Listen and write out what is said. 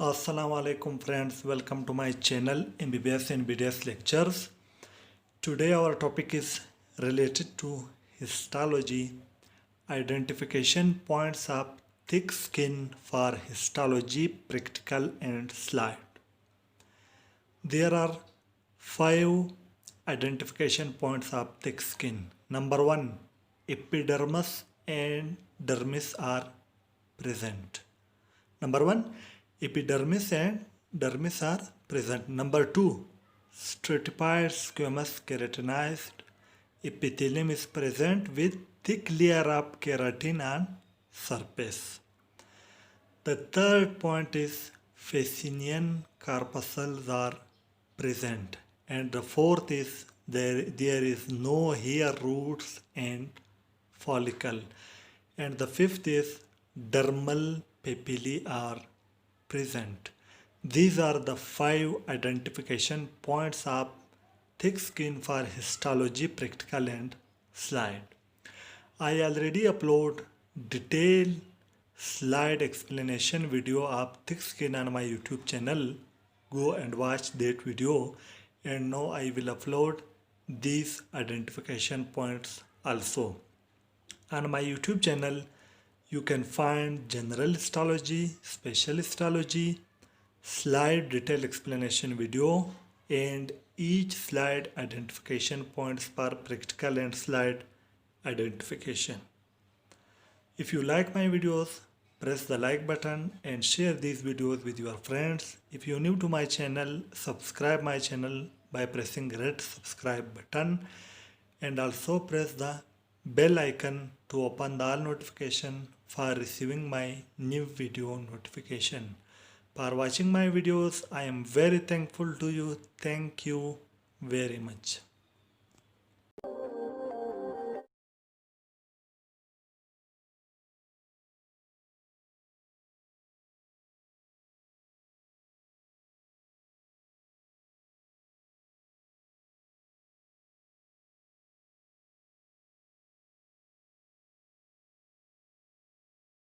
Assalamu alaikum friends, welcome to my channel MBBS and BDS lectures. Today our topic is related to histology, identification points of thick skin for histology practical and slide. There are 5 identification points of thick skin. Number 1, epidermis and dermis are present. Number 1, epidermis and dermis are present. Number 2, stratified squamous keratinized epithelium is present with thick layer of keratin on surface. The third point is Fascian corpuscles are present. And the fourth is there is no hair roots and follicle. And the fifth is dermal papillae are present. These are the 5 identification points of thick skin for histology practical and slide. I already upload detailed slide explanation video of thick skin on my YouTube channel. Go and watch that video, and now I will upload these identification points also. On my YouTube channel you can find general histology, special histology, slide detailed explanation video, and each slide identification points for practical and slide identification. If you like my videos, press the like button and share these videos with your friends. If you are new to my channel, subscribe my channel by pressing red subscribe button, and also press the bell icon to open the all notification for receiving my new video notification. For watching my videos, I am very thankful to you. Thank you very much.